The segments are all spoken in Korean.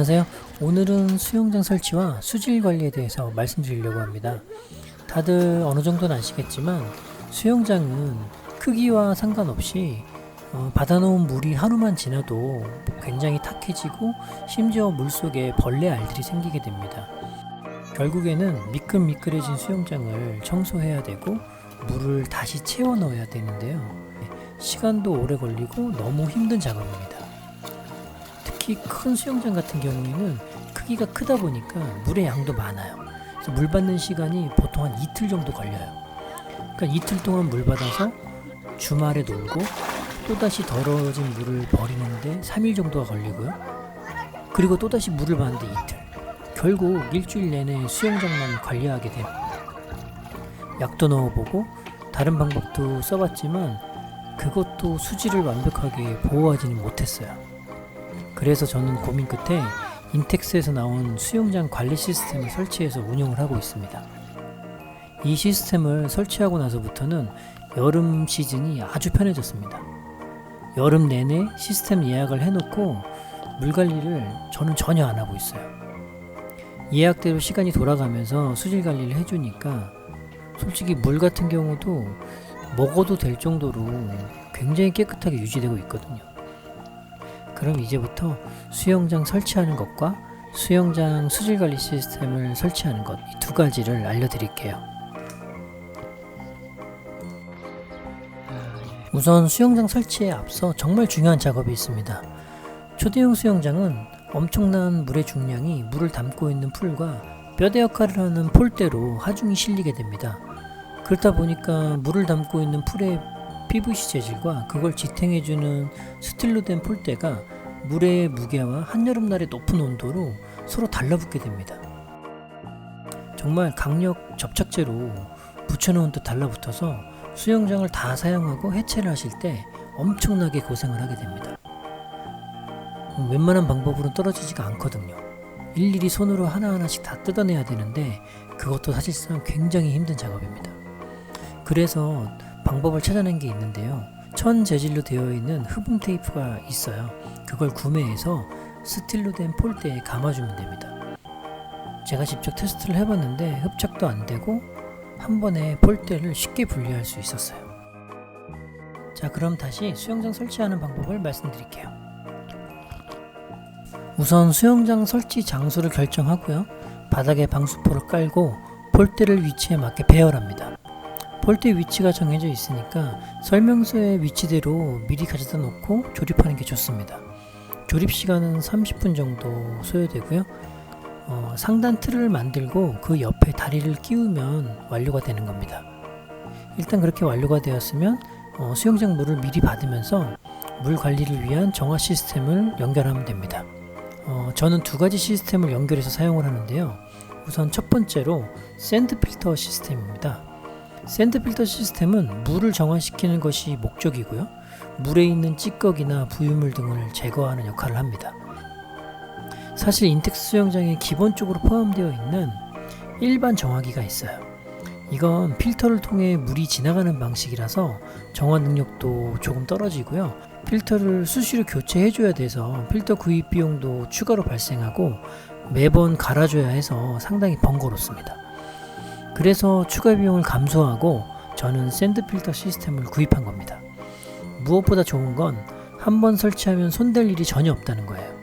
안녕하세요. 오늘은 수영장 설치와 수질 관리에 대해서 말씀드리려고 합니다. 다들 어느 정도는 아시겠지만 수영장은 크기와 상관없이 받아놓은 물이 하루만 지나도 굉장히 탁해지고 심지어 물속에 벌레 알들이 생기게 됩니다. 결국에는 미끌미끌해진 수영장을 청소해야 되고 물을 다시 채워 넣어야 되는데요. 시간도 오래 걸리고 너무 힘든 작업입니다. 특히 큰 수영장 같은 경우에는 크기가 크다 보니까 물의 양도 많아요. 그래서 물 받는 시간이 보통 한 이틀 정도 걸려요. 그러니까 이틀 동안 물 받아서 주말에 놀고 또다시 더러워진 물을 버리는데 3일 정도가 걸리고요. 그리고 또다시 물을 받는데 이틀. 결국 일주일 내내 수영장만 관리하게 됩니다. 약도 넣어보고 다른 방법도 써봤지만 그것도 수질을 완벽하게 보호하지는 못했어요. 그래서 저는 고민 끝에 인텍스에서 나온 수영장 관리 시스템을 설치해서 운영을 하고 있습니다. 이 시스템을 설치하고 나서부터는 여름 시즌이 아주 편해졌습니다. 여름 내내 시스템 예약을 해놓고 물 관리를 저는 전혀 안 하고 있어요. 예약대로 시간이 돌아가면서 수질 관리를 해주니까 솔직히 물 같은 경우도 먹어도 될 정도로 굉장히 깨끗하게 유지되고 있거든요. 그럼 이제부터 수영장 설치하는 것과 수영장 수질관리 시스템을 설치하는 것, 이 두 가지를 알려드릴게요. 우선 수영장 설치에 앞서 정말 중요한 작업이 있습니다. 초대형 수영장은 엄청난 물의 중량이 물을 담고 있는 풀과 뼈대 역할을 하는 폴대로 하중이 실리게 됩니다. 그렇다 보니까 물을 담고 있는 풀의 PVC 재질과 그걸 지탱해주는 스틸로 된 폴대가 물의 무게와 한여름날의 높은 온도로 서로 달라붙게 됩니다. 정말 강력 접착제로 붙여놓은 듯 달라붙어서 수영장을 다 사용하고 해체를 하실 때 엄청나게 고생을 하게 됩니다. 웬만한 방법으로는 떨어지지가 않거든요. 일일이 손으로 하나하나씩 다 뜯어내야 되는데 그것도 사실상 굉장히 힘든 작업입니다. 그래서 방법을 찾아낸 게 있는데요. 천 재질로 되어 있는 흡음 테이프가 있어요. 그걸 구매해서 스틸로 된 폴대에 감아주면 됩니다. 제가 직접 테스트를 해봤는데 흡착도 안 되고 한 번에 폴대를 쉽게 분리할 수 있었어요. 자, 그럼 다시 수영장 설치하는 방법을 말씀드릴게요. 우선 수영장 설치 장소를 결정하고요. 바닥에 방수포를 깔고 폴대를 위치에 맞게 배열합니다. 폴대 위치가 정해져 있으니까 설명서의 위치대로 미리 가져다 놓고 조립하는 게 좋습니다. 조립 시간은 30분 정도 소요되고요. 상단 틀을 만들고 그 옆에 다리를 끼우면 완료가 되는 겁니다. 일단 그렇게 완료가 되었으면 수영장 물을 미리 받으면서 물 관리를 위한 정화 시스템을 연결하면 됩니다. 저는 두 가지 시스템을 연결해서 사용을 하는데요. 우선 첫 번째로 샌드 필터 시스템입니다. 샌드 필터 시스템은 물을 정화시키는 것이 목적이고요. 물에 있는 찌꺼기나 부유물 등을 제거하는 역할을 합니다. 사실 인텍스 수영장에 기본적으로 포함되어 있는 일반 정화기가 있어요. 이건 필터를 통해 물이 지나가는 방식이라서 정화 능력도 조금 떨어지고요. 필터를 수시로 교체해줘야 돼서 필터 구입 비용도 추가로 발생하고 매번 갈아줘야 해서 상당히 번거롭습니다. 그래서 추가 비용을 감소하고 저는 샌드 필터 시스템을 구입한 겁니다. 무엇보다 좋은 건 한 번 설치하면 손댈 일이 전혀 없다는 거예요.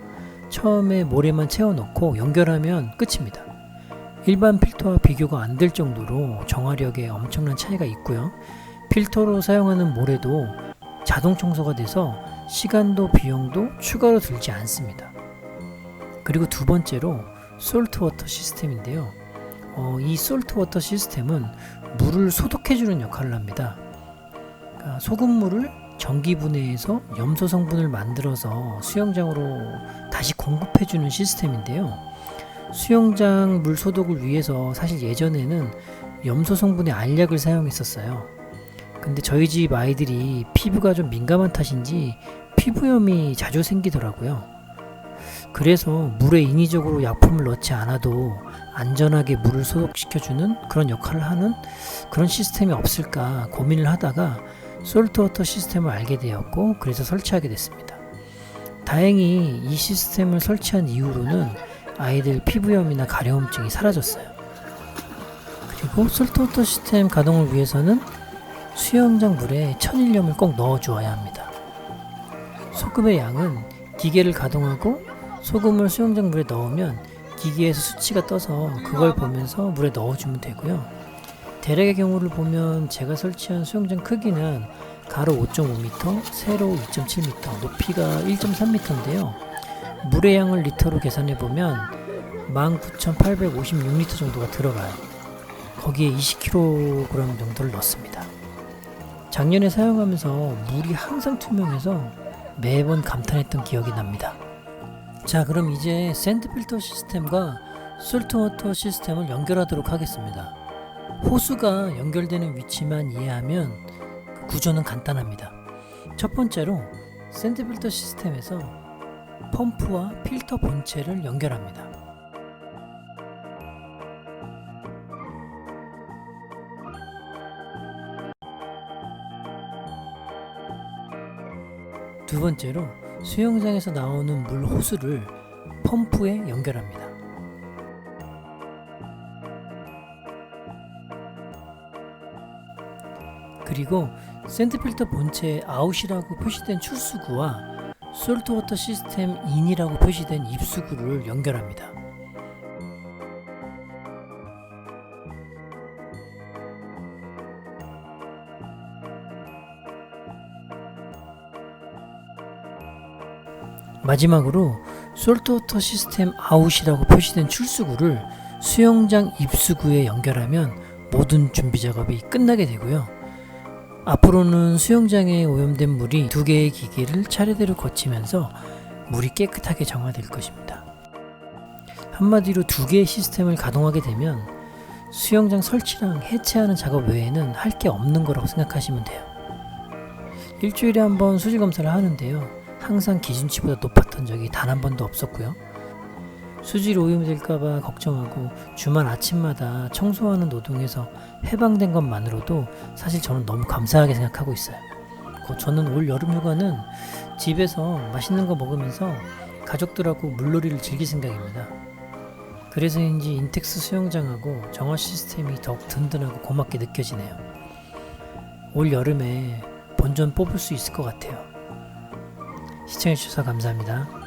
처음에 모래만 채워넣고 연결하면 끝입니다. 일반 필터와 비교가 안 될 정도로 정화력에 엄청난 차이가 있고요. 필터로 사용하는 모래도 자동 청소가 돼서 시간도 비용도 추가로 들지 않습니다. 그리고 두 번째로 솔트 워터 시스템인데요. 이 솔트 워터 시스템은 물을 소독해주는 역할을 합니다. 그러니까 소금물을 전기분해해서 염소 성분을 만들어서 수영장으로 다시 공급해주는 시스템인데요. 수영장 물 소독을 위해서 사실 예전에는 염소 성분의 알약을 사용했었어요. 근데 저희 집 아이들이 피부가 좀 민감한 탓인지 피부염이 자주 생기더라고요. 그래서 물에 인위적으로 약품을 넣지 않아도 안전하게 물을 소독시켜주는 그런 역할을 하는 그런 시스템이 없을까 고민을 하다가 솔트워터 시스템을 알게 되었고 그래서 설치하게 됐습니다. 다행히 이 시스템을 설치한 이후로는 아이들 피부염이나 가려움증이 사라졌어요. 그리고 솔트워터 시스템 가동을 위해서는 수영장 물에 천일염을 꼭 넣어 주어야 합니다. 소금의 양은 기계를 가동하고 소금을 수영장 물에 넣으면 기계에서 수치가 떠서 그걸 보면서 물에 넣어주면 되고요. 대략의 경우를 보면 제가 설치한 수영장 크기는 가로 5.5m, 세로 2.7m, 높이가 1.3m인데요. 물의 양을 리터로 계산해 보면 19,856리터 정도가 들어가요. 거기에 20kg 정도를 넣습니다. 작년에 사용하면서 물이 항상 투명해서 매번 감탄했던 기억이 납니다. 자, 그럼 이제 샌드 필터 시스템과 솔트워터 시스템을 연결하도록 하겠습니다. 호수가 연결되는 위치만 이해하면 그 구조는 간단합니다. 첫 번째로 샌드 필터 시스템에서 펌프와 필터 본체를 연결합니다. 두 번째로 수영장에서 나오는 물 호수를 펌프에 연결합니다. 그리고 샌드필터 본체에 아웃이라고 표시된 출수구와 솔트워터 시스템 인이라고 표시된 입수구를 연결합니다. 마지막으로 솔트워터 시스템 아웃이라고 표시된 출수구를 수영장 입수구에 연결하면 모든 준비 작업이 끝나게 되고요. 앞으로는 수영장에 오염된 물이 두 개의 기계를 차례대로 거치면서 물이 깨끗하게 정화될 것입니다. 한마디로 두 개의 시스템을 가동하게 되면 수영장 설치랑 해체하는 작업 외에는 할 게 없는 거라고 생각하시면 돼요. 일주일에 한 번 수질 검사를 하는데요. 항상 기준치보다 높았던 적이 단 한 번도 없었고요. 수질 오염이 될까봐 걱정하고 주말 아침마다 청소하는 노동에서 해방된 것만으로도 사실 저는 너무 감사하게 생각하고 있어요. 저는 올 여름 휴가는 집에서 맛있는 거 먹으면서 가족들하고 물놀이를 즐길 생각입니다. 그래서인지 인텍스 수영장하고 정화 시스템이 더욱 든든하고 고맙게 느껴지네요. 올 여름에 본전 뽑을 수 있을 것 같아요. 시청해주셔서 감사합니다.